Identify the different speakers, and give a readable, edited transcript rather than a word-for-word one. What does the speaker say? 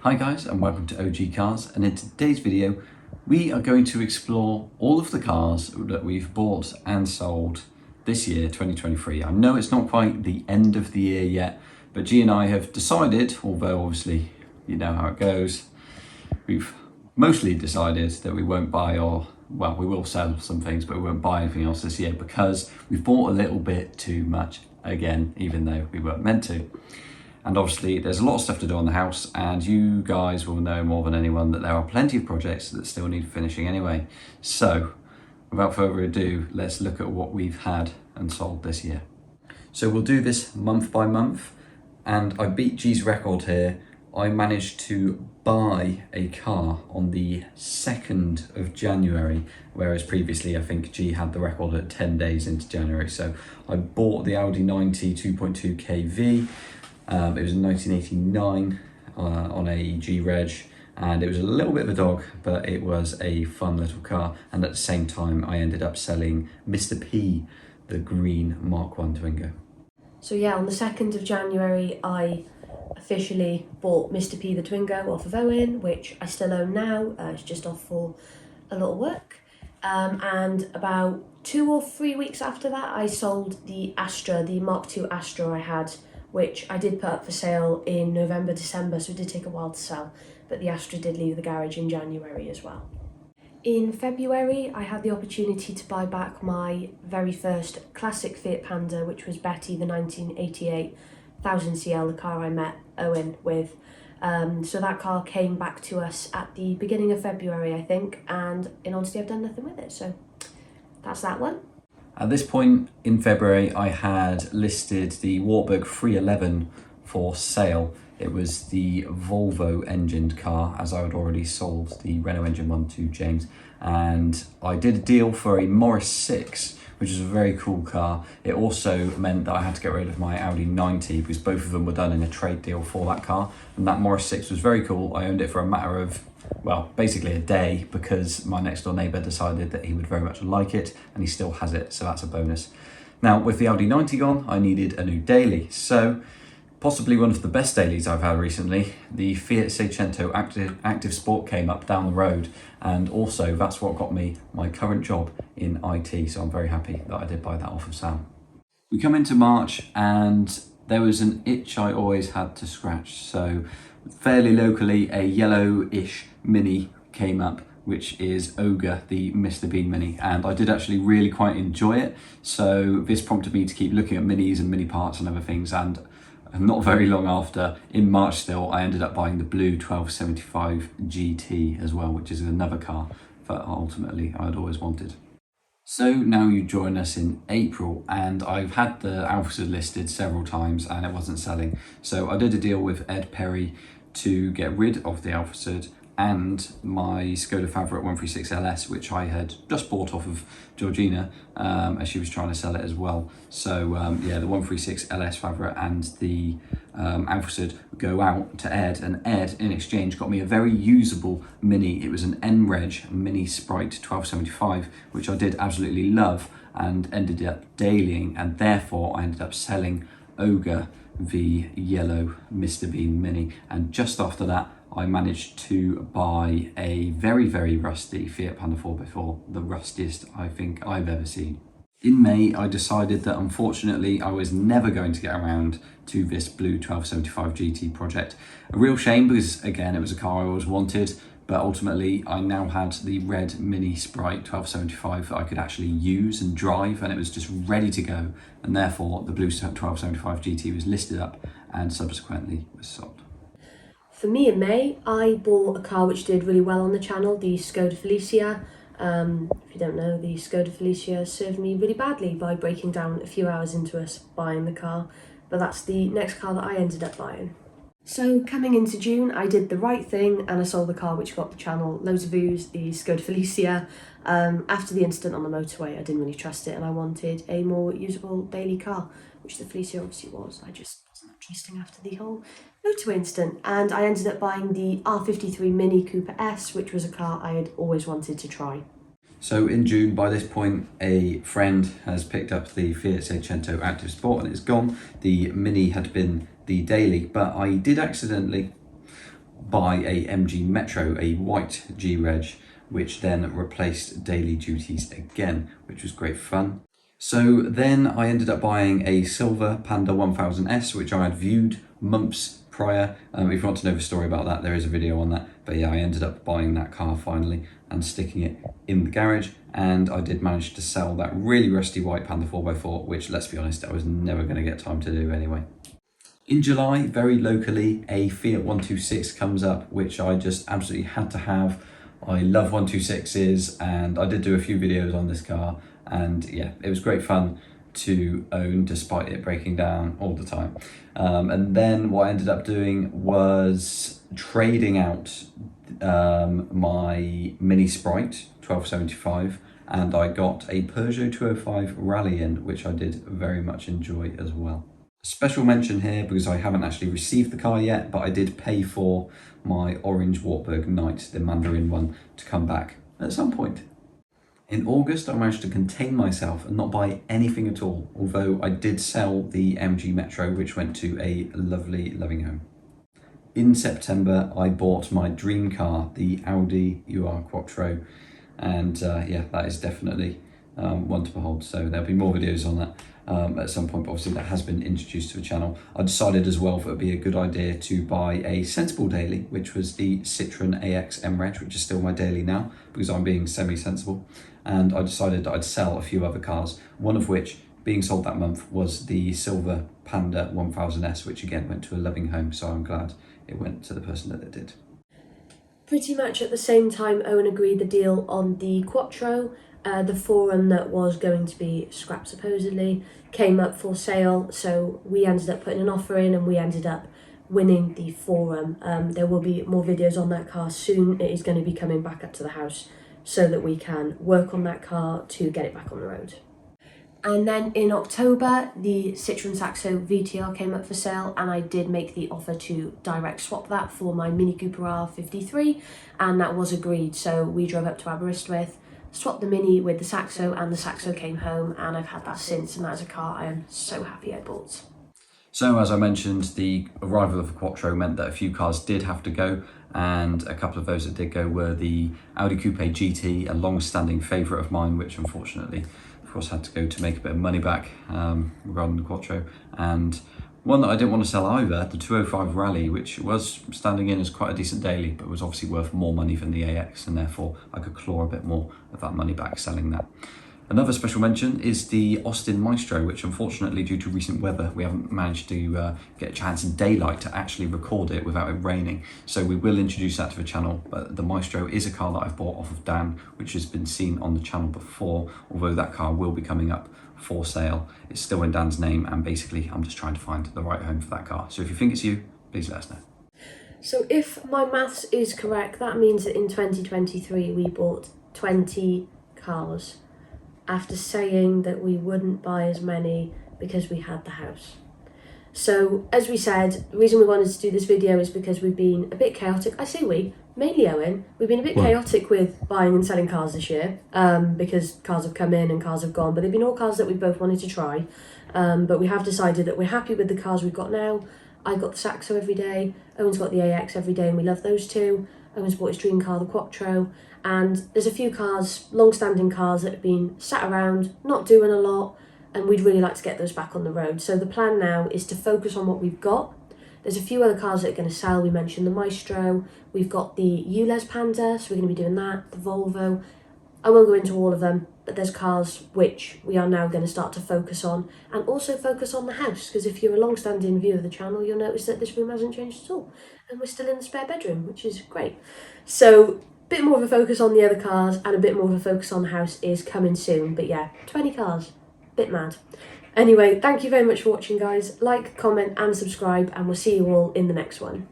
Speaker 1: Hi guys, and welcome to OG Cars, and in today's video we are going to explore all of the cars that we've bought and sold this year, 2023. I know it's not quite the end of the year yet, but G and I have decided, although obviously you know how it goes, we've mostly decided that we won't buy we will sell some things, but we won't buy anything else this year because we've bought a little bit too much again, even though we weren't meant to. And obviously there's a lot of stuff to do on the house, and you guys will know more than anyone that there are plenty of projects that still need finishing anyway. So without further ado, let's look at what we've had and sold this year. So we'll do this month by month, and I beat G's record here. I managed to buy a car on the 2nd of January, whereas previously I think G had the record at 10 days into January. So I bought the Audi 90 2.2 KV. It was in 1989 on a G-Reg, and it was a little bit of a dog, but it was a fun little car. And at the same time, I ended up selling Mr. P, the green Mark I Twingo.
Speaker 2: So yeah, on the 2nd of January, I officially bought Mr. P the Twingo off of Owen, which I still own now. It's just off for a little work. And about 2 or 3 weeks after that, I sold the Astra, the Mark II Astra I had, which I did put up for sale in November, December, so it did take a while to sell, but the Astra did leave the garage in January as well. In February, I had the opportunity to buy back my very first classic Fiat Panda, which was Betty, the 1988 1000CL, the car I met Owen with. So that car came back to us at the beginning of February, I think, and in honesty, I've done nothing with it, so that's that one.
Speaker 1: At this point in February, I had listed the Wartburg 311 for sale. It was the Volvo engined car, as I had already sold the Renault Engine 1 to James. And I did a deal for a Morris 6, which is a very cool car. It also meant that I had to get rid of my Audi 90 because both of them were done in a trade deal for that car. And that Morris 6 was very cool. I owned it for a matter of, well, basically a day, because my next door neighbour decided that he would very much like it, and he still has it, so that's a bonus. Now, with the Audi 90 gone, I needed a new daily. So possibly one of the best dailies I've had recently, the Fiat Seicento Active Sport came up down the road, and also that's what got me my current job in IT, so I'm very happy that I did buy that off of Sam. We come into March and there was an itch I always had to scratch. So fairly locally, a yellow-ish Mini came up, which is Ogre, the Mr. Bean Mini, and I did actually really quite enjoy it. So this prompted me to keep looking at minis and mini parts and other things, and not very long after, in March still, I ended up buying the blue 1275 GT as well, which is another car that ultimately I'd always wanted. So now you join us in April, and I've had the Alphazard listed several times and it wasn't selling. So I did a deal with Ed Perry to get rid of the Alphazard and my Skoda Favourite 136 LS, which I had just bought off of Georgina as she was trying to sell it as well. So yeah, the 136 LS Favourite and the Alphazard go out to Ed, and Ed in exchange got me a very usable Mini. It was an NREG Mini Sprite 1275, which I did absolutely love and ended up dailying, and therefore I ended up selling Ogre, the yellow Mr. Bean Mini. And just after that, I managed to buy a very, very rusty Fiat Panda 4x4, the rustiest I think I've ever seen. In May, I decided that unfortunately I was never going to get around to this blue 1275 GT project. A real shame, because again, it was a car I always wanted, but ultimately I now had the red Mini Sprite 1275 that I could actually use and drive, and it was just ready to go, and therefore the blue 1275 GT was listed up and subsequently was sold.
Speaker 2: For me in May, I bought a car which did really well on the channel, the Skoda Felicia. If you don't know, the Skoda Felicia served me really badly by breaking down a few hours into us buying the car, but that's the next car that I ended up buying. So coming into June, I did the right thing and I sold the car which got the channel loads of views, the Skoda Felicia. After the incident on the motorway, I didn't really trust it and I wanted a more usable daily car, which the Felicia obviously was. I just wasn't trusting after the whole motorway incident, and I ended up buying the R53 Mini Cooper S, which was a car I had always wanted to try.
Speaker 1: So in June, by this point, a friend has picked up the Fiat Seicento Active Sport and it's gone. The Mini had been the daily, but I did accidentally buy a MG Metro, a white G-Reg, which then replaced daily duties again, which was great fun. So then I ended up buying a silver Panda 1000S, which I had viewed months prior. If you want to know the story about that, there is a video on that. But yeah, I ended up buying that car finally and sticking it in the garage. And I did manage to sell that really rusty white Panda 4x4, which, let's be honest, I was never going to get time to do anyway. In July, very locally, a Fiat 126 comes up, which I just absolutely had to have. I love 126s, and I did do a few videos on this car, and yeah, it was great fun to own despite it breaking down all the time. And then what I ended up doing was trading out my Mini Sprite 1275, and I got a Peugeot 205 Rally in, which I did very much enjoy as well. Special mention here, because I haven't actually received the car yet, but I did pay for my orange Wartburg Knight, the Mandarin one, to come back at some point. In August, I managed to contain myself and not buy anything at all, although I did sell the MG Metro, which went to a lovely loving home. In September, I bought my dream car, the Audi UR Quattro, and yeah, that is definitely one to behold, so there'll be more videos on that at some point, but obviously that has been introduced to the channel. I decided as well that it would be a good idea to buy a sensible daily, which was the Citroen AX MREG, which is still my daily now because I'm being semi-sensible, and I decided that I'd sell a few other cars, one of which being sold that month was the silver Panda 1000S, which again went to a loving home, so I'm glad it went to the person that it did.
Speaker 2: Pretty much at the same time, Owen agreed the deal on the Quattro. The forum that was going to be scrapped supposedly came up for sale, so we ended up putting an offer in and we ended up winning the forum. There will be more videos on that car soon. It is going to be coming back up to the house so that we can work on that car to get it back on the road. And then in October, the Citroen Saxo VTR came up for sale, and I did make the offer to direct swap that for my Mini Cooper R53, and that was agreed. So we drove up to Aberystwyth, swapped the Mini with the Saxo, and the Saxo came home, and I've had that since, and that is a car I am so happy I bought.
Speaker 1: So as I mentioned, the arrival of the Quattro meant that a few cars did have to go, and a couple of those that did go were the Audi Coupe GT, a long-standing favourite of mine, which unfortunately of course had to go to make a bit of money back regarding the Quattro, and one that I didn't want to sell either, the 205 Rally, which was standing in as quite a decent daily, but was obviously worth more money than the AX, and therefore I could claw a bit more of that money back selling that. Another special mention is the Austin Maestro, which unfortunately due to recent weather we haven't managed to get a chance in daylight to actually record it without it raining, so we will introduce that to the channel. But the Maestro is a car that I've bought off of Dan, which has been seen on the channel before, although that car will be coming up for sale. It's still in Dan's name, and basically I'm just trying to find the right home for that car. So if you think it's you, please let us know.
Speaker 2: So if my maths is correct, that means that in 2023 we bought 20 cars after saying that we wouldn't buy as many because we had the house. So as we said, the reason we wanted to do this video is because we've been a bit chaotic. I say we, mainly Owen. We've been a bit chaotic with buying and selling cars this year because cars have come in and cars have gone, but they've been all cars that we both wanted to try. But we have decided that we're happy with the cars we've got now. I've got the Saxo every day, Owen's got the AX every day, and we love those two. Owen's bought his dream car, the Quattro, and there's a few cars, long-standing cars, that have been sat around, not doing a lot, and we'd really like to get those back on the road. So the plan now is to focus on what we've got. There's a few other cars that are going to sell. We mentioned the Maestro, we've got the ULEZ Panda, so we're going to be doing that, the Volvo. I won't go into all of them, but there's cars which we are now going to start to focus on, and also focus on the house, because if you're a long-standing viewer of the channel, you'll notice that this room hasn't changed at all, and we're still in the spare bedroom, which is great. So a bit more of a focus on the other cars and a bit more of a focus on the house is coming soon, but yeah, 20 cars, bit mad. Anyway, thank you very much for watching, guys. Like, comment and subscribe, and we'll see you all in the next one.